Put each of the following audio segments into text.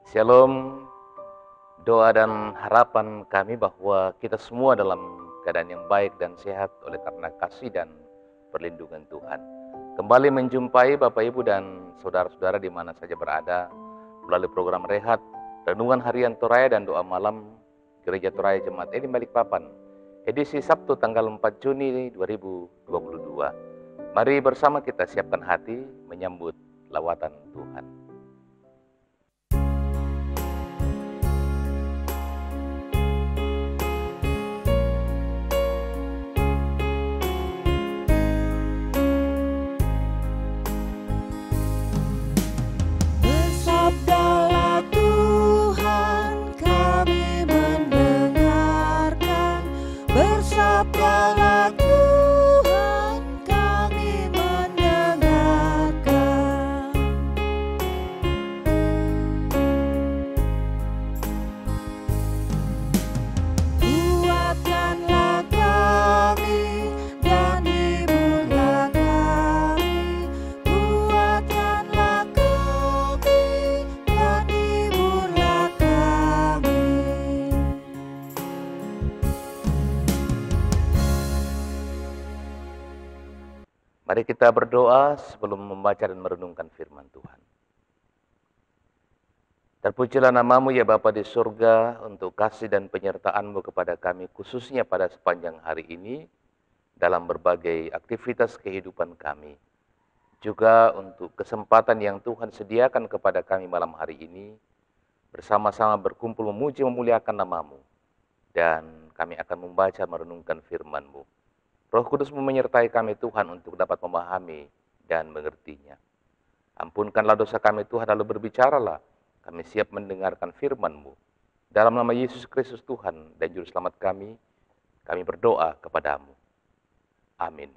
Shalom, doa dan harapan kami bahwa kita semua dalam keadaan yang baik dan sehat oleh karena kasih dan perlindungan Tuhan. Kembali menjumpai Bapak Ibu dan saudara-saudara di mana saja berada melalui program Rehat, Renungan Harian Toraya dan Doa Malam Gereja Toraya Jemaat Elim Balikpapan, edisi Sabtu tanggal 4 Juni 2022. Mari bersama kita siapkan hati menyambut lawatan Tuhan. Bersabdalah Tuhan, kami mendengarkan. Bersabdalah Tuhan, kami mendengarkan. Kuatkanlah kami dan hiburlah kami. Kuatkanlah kami dan hiburlah kami. Mari kita berdoa sebelum membaca dan merenungkan firman Tuhan. Terpujilah namamu ya Bapa di surga untuk kasih dan penyertaan-Mu kepada kami khususnya pada sepanjang hari ini dalam berbagai aktivitas kehidupan kami. Juga untuk kesempatan yang Tuhan sediakan kepada kami malam hari ini bersama-sama berkumpul memuji memuliakan namamu. Dan kami akan membaca merenungkan firman-Mu. Roh Kudus-Mu menyertai kami Tuhan untuk dapat memahami dan mengertinya. Ampunkanlah dosa kami Tuhan, lalu berbicaralah. Kami siap mendengarkan firman-Mu. Dalam nama Yesus Kristus Tuhan dan Juru Selamat kami berdoa kepadamu. Amin.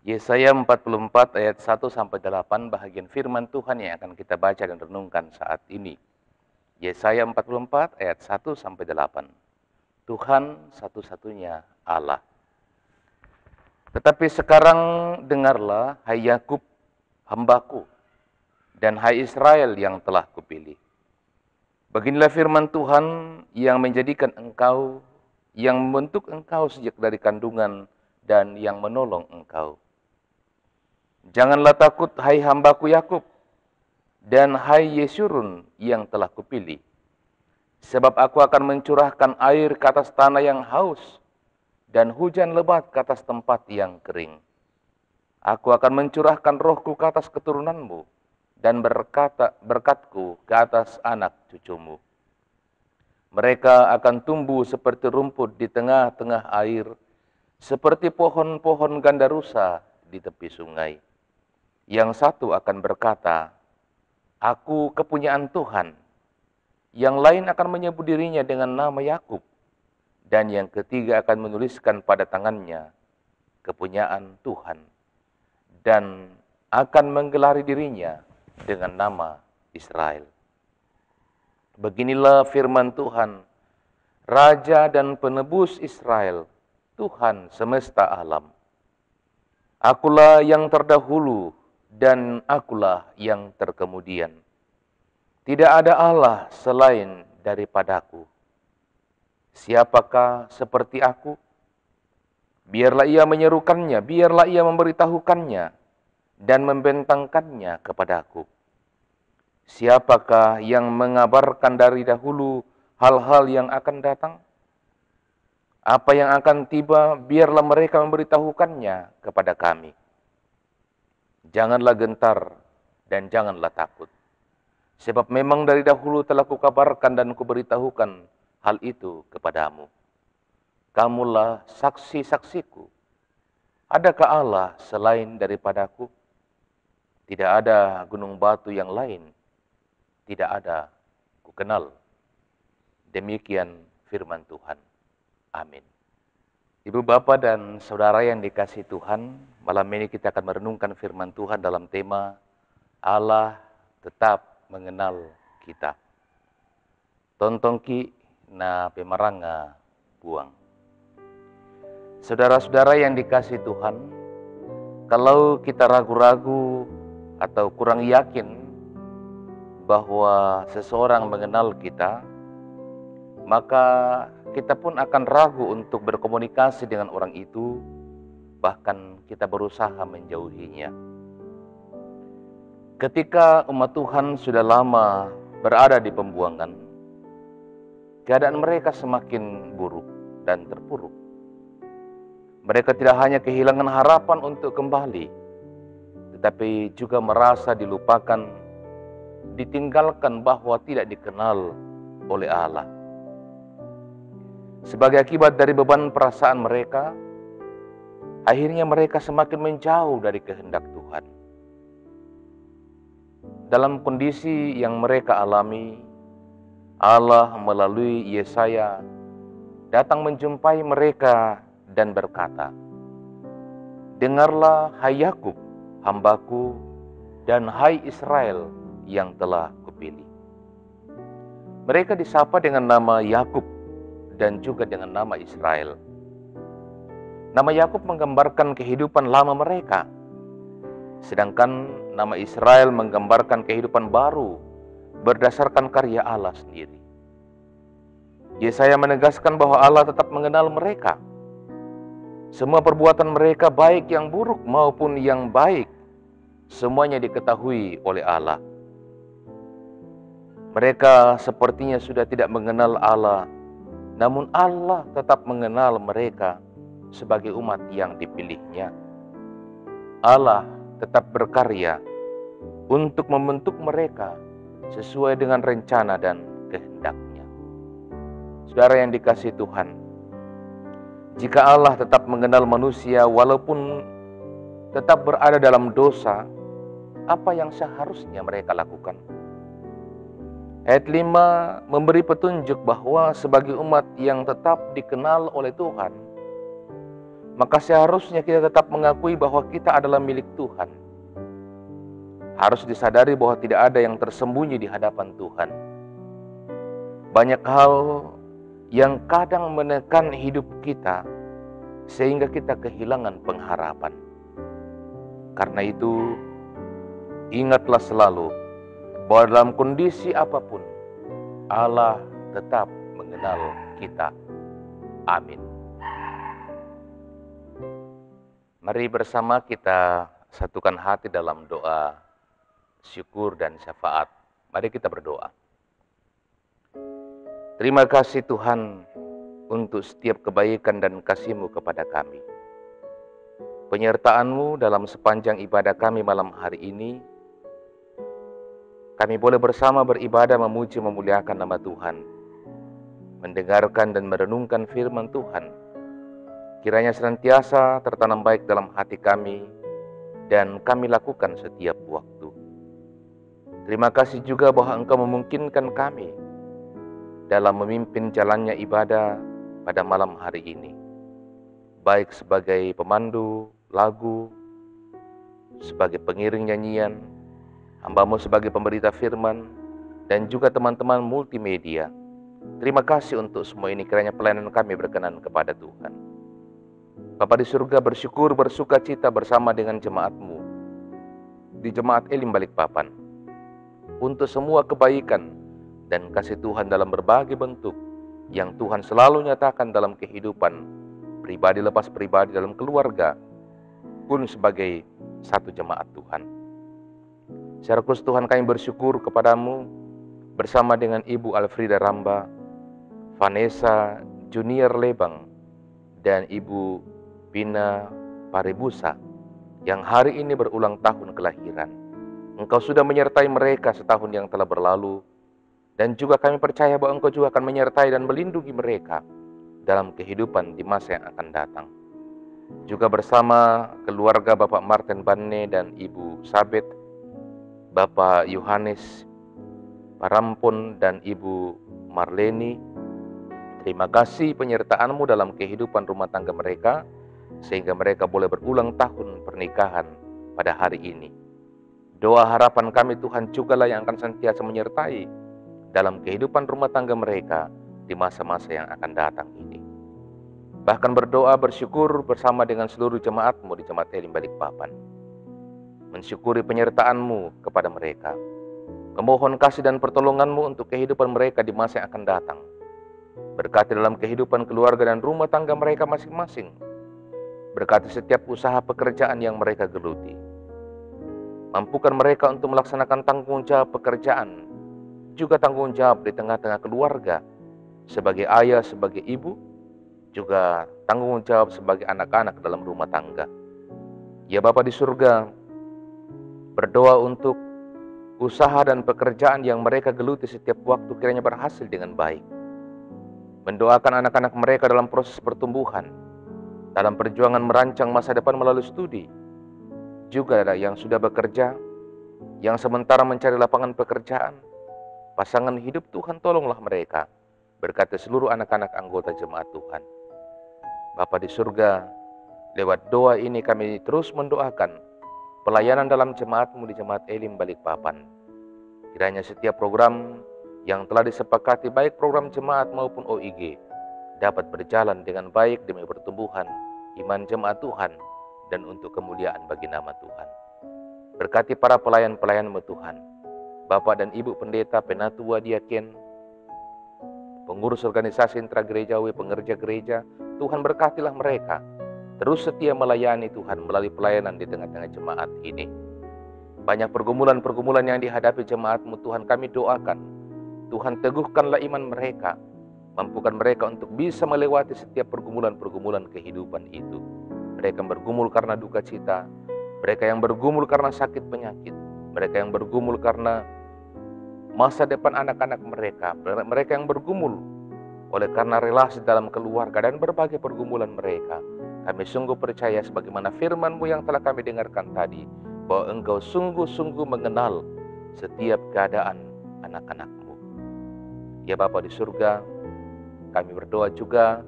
Yesaya 44 ayat 1-8 bahagian firman Tuhan yang akan kita baca dan renungkan saat ini. Yesaya 44 ayat 1-8. Tuhan satu-satunya Allah. Tetapi sekarang dengarlah, hai Yakub, hambaku, dan hai Israel yang telah kupilih. Beginilah firman Tuhan yang menjadikan engkau, yang membentuk engkau sejak dari kandungan, dan yang menolong engkau. Janganlah takut, hai hambaku Yakub, dan hai Yesurun yang telah kupilih. Sebab aku akan mencurahkan air ke atas tanah yang haus, dan hujan lebat ke atas tempat yang kering. Aku akan mencurahkan rohku ke atas keturunanmu, dan berkatku ke atas anak cucumu. Mereka akan tumbuh seperti rumput di tengah-tengah air, seperti pohon-pohon gandarusa di tepi sungai. Yang satu akan berkata, aku kepunyaan Tuhan. Yang lain akan menyebut dirinya dengan nama Yakub. Dan yang ketiga akan menuliskan pada tangannya, kepunyaan Tuhan. Dan akan menggelari dirinya dengan nama Israel. Beginilah firman Tuhan, Raja dan Penebus Israel, Tuhan semesta alam. Akulah yang terdahulu dan akulah yang terkemudian. Tidak ada Allah selain daripadaku. Siapakah seperti aku? Biarlah ia menyerukannya, biarlah ia memberitahukannya dan membentangkannya kepadaku. Siapakah yang mengabarkan dari dahulu hal-hal yang akan datang? Apa yang akan tiba, biarlah mereka memberitahukannya kepada kami. Janganlah gentar dan janganlah takut. Sebab memang dari dahulu telah kukabarkan dan kuberitahukan hal itu kepadamu. Kamulah saksi-saksiku. Adakah Allah selain daripadaku? Tidak ada gunung batu yang lain. Tidak ada kukenal. Demikian firman Tuhan. Amin. Ibu, Bapak, dan Saudara yang dikasihi Tuhan, malam ini kita akan merenungkan firman Tuhan dalam tema Allah tetap mengenal kita. Tontongki na pemaranga buang. Saudara-saudara yang dikasihi Tuhan, kalau kita ragu-ragu atau kurang yakin bahwa seseorang mengenal kita, maka kita pun akan ragu untuk berkomunikasi dengan orang itu, bahkan kita berusaha menjauhinya. Ketika umat Tuhan sudah lama berada di pembuangan, keadaan mereka semakin buruk dan terpuruk. Mereka tidak hanya kehilangan harapan untuk kembali, tetapi juga merasa dilupakan, ditinggalkan, bahwa tidak dikenal oleh Allah. Sebagai akibat dari beban perasaan mereka, akhirnya mereka semakin menjauh dari kehendak Tuhan. Dalam kondisi yang mereka alami, Allah melalui Yesaya datang menjumpai mereka dan berkata, "Dengarlah, hai Yakub, hambaku, dan hai Israel yang telah kupilih." Mereka disapa dengan nama Yakub dan juga dengan nama Israel. Nama Yakub menggambarkan kehidupan lama mereka, sedangkan nama Israel menggambarkan kehidupan baru berdasarkan karya Allah sendiri. Yesaya menegaskan bahwa Allah tetap mengenal mereka. Semua perbuatan mereka, baik yang buruk maupun yang baik, semuanya diketahui oleh Allah. Mereka sepertinya sudah tidak mengenal Allah, namun Allah tetap mengenal mereka sebagai umat yang dipilihnya. Allah tetap berkarya untuk membentuk mereka sesuai dengan rencana dan kehendaknya. Saudara yang dikasihi Tuhan, jika Allah tetap mengenal manusia walaupun tetap berada dalam dosa, apa yang seharusnya mereka lakukan? Ayat 5 memberi petunjuk bahwa sebagai umat yang tetap dikenal oleh Tuhan, maka seharusnya kita tetap mengakui bahwa kita adalah milik Tuhan. Harus disadari bahwa tidak ada yang tersembunyi di hadapan Tuhan. Banyak hal yang kadang menekan hidup kita sehingga kita kehilangan pengharapan. Karena itu, ingatlah selalu bahwa dalam kondisi apapun, Allah tetap mengenal kita. Amin. Mari bersama kita satukan hati dalam doa syukur dan syafaat. Mari kita berdoa. Terima kasih Tuhan untuk setiap kebaikan dan kasih-Mu kepada kami. Penyertaan-Mu dalam sepanjang ibadah kami malam hari ini, kami boleh bersama beribadah, memuji, memuliakan nama Tuhan, mendengarkan dan merenungkan firman Tuhan. Kiranya senantiasa tertanam baik dalam hati kami dan kami lakukan setiap waktu. Terima kasih juga bahwa Engkau memungkinkan kami dalam memimpin jalannya ibadah pada malam hari ini, baik sebagai pemandu lagu, sebagai pengiring nyanyian, hamba-Mu sebagai pemberita firman, dan juga teman-teman multimedia. Terima kasih untuk semua ini, kiranya pelayanan kami berkenan kepada Tuhan. Bapa di surga, bersyukur, bersuka cita bersama dengan jemaat-Mu di Jemaat Elim Balikpapan untuk semua kebaikan dan kasih Tuhan dalam berbagai bentuk yang Tuhan selalu nyatakan dalam kehidupan pribadi lepas pribadi, dalam keluarga pun sebagai satu jemaat Tuhan. Secara khusus Tuhan, kami bersyukur kepadamu bersama dengan Ibu Alfrida Ramba, Vanessa Junior Lebang, dan Ibu Bina Paribusa yang hari ini berulang tahun kelahiran. Engkau sudah menyertai mereka setahun yang telah berlalu, dan juga kami percaya bahwa Engkau juga akan menyertai dan melindungi mereka dalam kehidupan di masa yang akan datang. Juga bersama keluarga Bapak Martin Banne dan Ibu Sabet, Bapak Yohanes Parampun dan Ibu Marleni, terima kasih penyertaan-Mu dalam kehidupan rumah tangga mereka, sehingga mereka boleh berulang tahun pernikahan pada hari ini. Doa harapan kami Tuhan jugalah yang akan senantiasa menyertai dalam kehidupan rumah tangga mereka di masa-masa yang akan datang ini. Bahkan berdoa bersyukur bersama dengan seluruh jemaat-Mu di Jemaat Elim Balikpapan, mensyukuri penyertaan-Mu kepada mereka. Memohon kasih dan pertolongan-Mu untuk kehidupan mereka di masa yang akan datang. Berkati dalam kehidupan keluarga dan rumah tangga mereka masing-masing. Berkati setiap usaha pekerjaan yang mereka geluti. Mampukan mereka untuk melaksanakan tanggung jawab pekerjaan, juga tanggung jawab di tengah-tengah keluarga, sebagai ayah, sebagai ibu, juga tanggung jawab sebagai anak-anak dalam rumah tangga. Ya Bapa di surga, berdoa untuk usaha dan pekerjaan yang mereka geluti setiap waktu kiranya berhasil dengan baik. Mendoakan anak-anak mereka dalam proses pertumbuhan, dalam perjuangan merancang masa depan melalui studi. Juga ada yang sudah bekerja, yang sementara mencari lapangan pekerjaan, pasangan hidup, Tuhan tolonglah mereka. Berkati seluruh anak-anak anggota jemaat Tuhan. Bapa di surga, lewat doa ini kami terus mendoakan pelayanan dalam jemaat-Mu di Jemaat Elim Balikpapan. Kiranya setiap program yang telah disepakati, baik program jemaat maupun OIG, dapat berjalan dengan baik demi pertumbuhan iman jemaat Tuhan dan untuk kemuliaan bagi nama Tuhan. Berkati para pelayan-pelayan-Mu Tuhan, Bapak dan Ibu Pendeta, Penatua, Diaken, pengurus organisasi intragerejawi, pengerja gereja, Tuhan berkatilah mereka. Terus setia melayani Tuhan melalui pelayanan di tengah-tengah jemaat ini. Banyak pergumulan-pergumulan yang dihadapi jemaat-Mu Tuhan, kami doakan. Tuhan teguhkanlah iman mereka. Mampukan mereka untuk bisa melewati setiap pergumulan-pergumulan kehidupan itu. Mereka yang bergumul karena duka cita, mereka yang bergumul karena sakit penyakit, mereka yang bergumul karena masa depan anak-anak mereka, mereka yang bergumul oleh karena relasi dalam keluarga dan berbagai pergumulan mereka. Kami sungguh percaya sebagaimana firman-Mu yang telah kami dengarkan tadi, bahwa Engkau sungguh-sungguh mengenal setiap keadaan anak-anak-Mu. Ya Bapa di surga, kami berdoa juga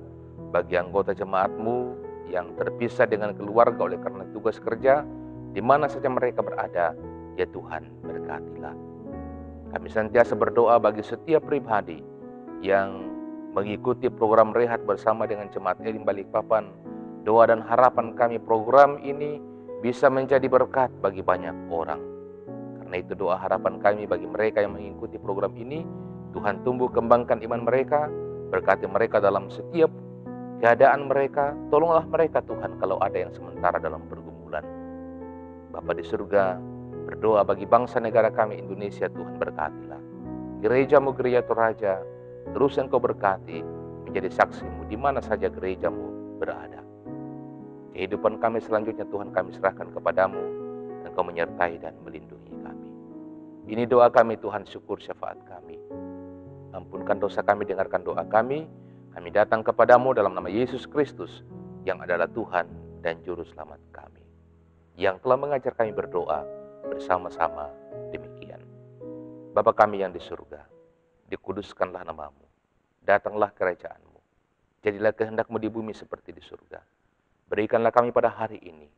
bagi anggota jemaat-Mu yang terpisah dengan keluarga oleh karena tugas kerja, di mana saja mereka berada. Ya Tuhan, berkatilah. Kami senantiasa berdoa bagi setiap pribadi yang mengikuti program rehat bersama dengan Jemaat Elim Balikpapan. Doa dan harapan kami program ini bisa menjadi berkat bagi banyak orang. Karena itu doa harapan kami bagi mereka yang mengikuti program ini, Tuhan tumbuh kembangkan iman mereka, berkati mereka dalam setiap keadaan mereka, tolonglah mereka Tuhan kalau ada yang sementara dalam pergumulan. Bapa di surga, berdoa bagi bangsa negara kami Indonesia, Tuhan berkatilah. Gereja-Mu, gereja Toraja, terus Engkau berkati, menjadi saksi-Mu di mana saja gereja-Mu berada. Kehidupan kami selanjutnya Tuhan kami serahkan kepadamu, Engkau menyertai dan melindungi kami. Ini doa kami Tuhan, syukur syafaat kami. Ampunkan dosa kami, dengarkan doa kami. Kami datang kepadamu dalam nama Yesus Kristus yang adalah Tuhan dan Juru Selamat kami, yang telah mengajar kami berdoa bersama-sama demikian. Bapa kami yang di surga, dikuduskanlah nama-Mu, datanglah kerajaan-Mu, jadilah kehendak-Mu di bumi seperti di surga. Berikanlah kami pada hari ini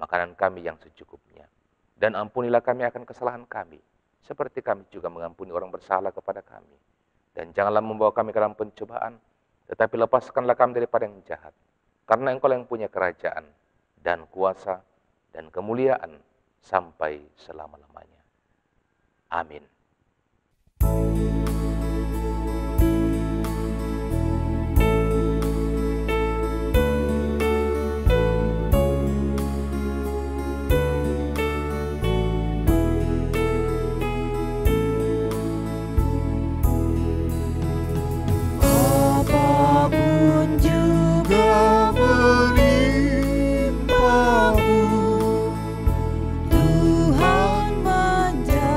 makanan kami yang secukupnya, dan ampunilah kami akan kesalahan kami, seperti kami juga mengampuni orang bersalah kepada kami. Dan janganlah membawa kami ke dalam pencobaan, tetapi lepaskanlah kami daripada yang jahat. Karena Engkau yang punya kerajaan, dan kuasa, dan kemuliaan, sampai selama-lamanya. Amin. Apapun juga melimpahmu, Tuhan menjagamu.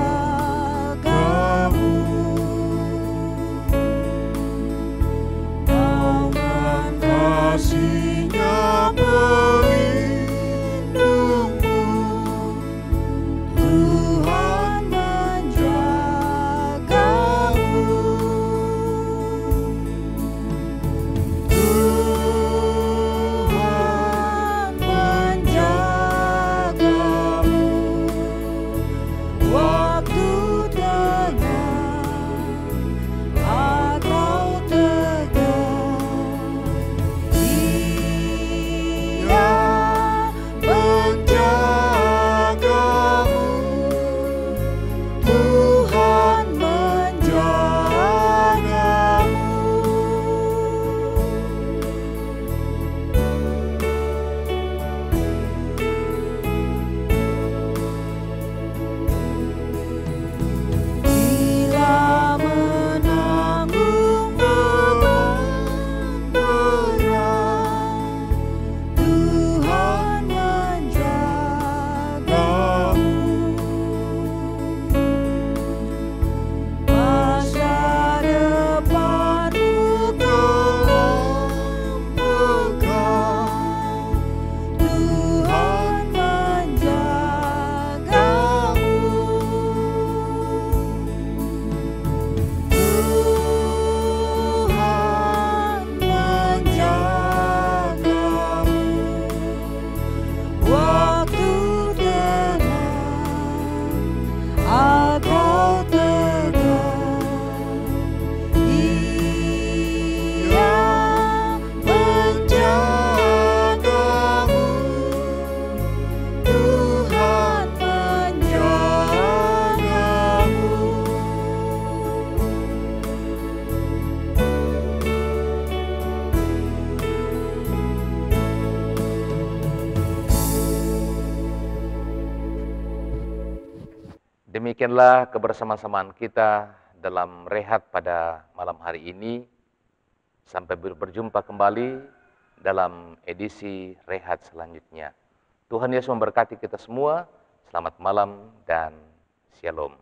Demikianlah kebersamaan kita dalam rehat pada malam hari ini. Sampai berjumpa kembali dalam edisi rehat selanjutnya. Tuhan Yesus memberkati kita semua. Selamat malam dan shalom.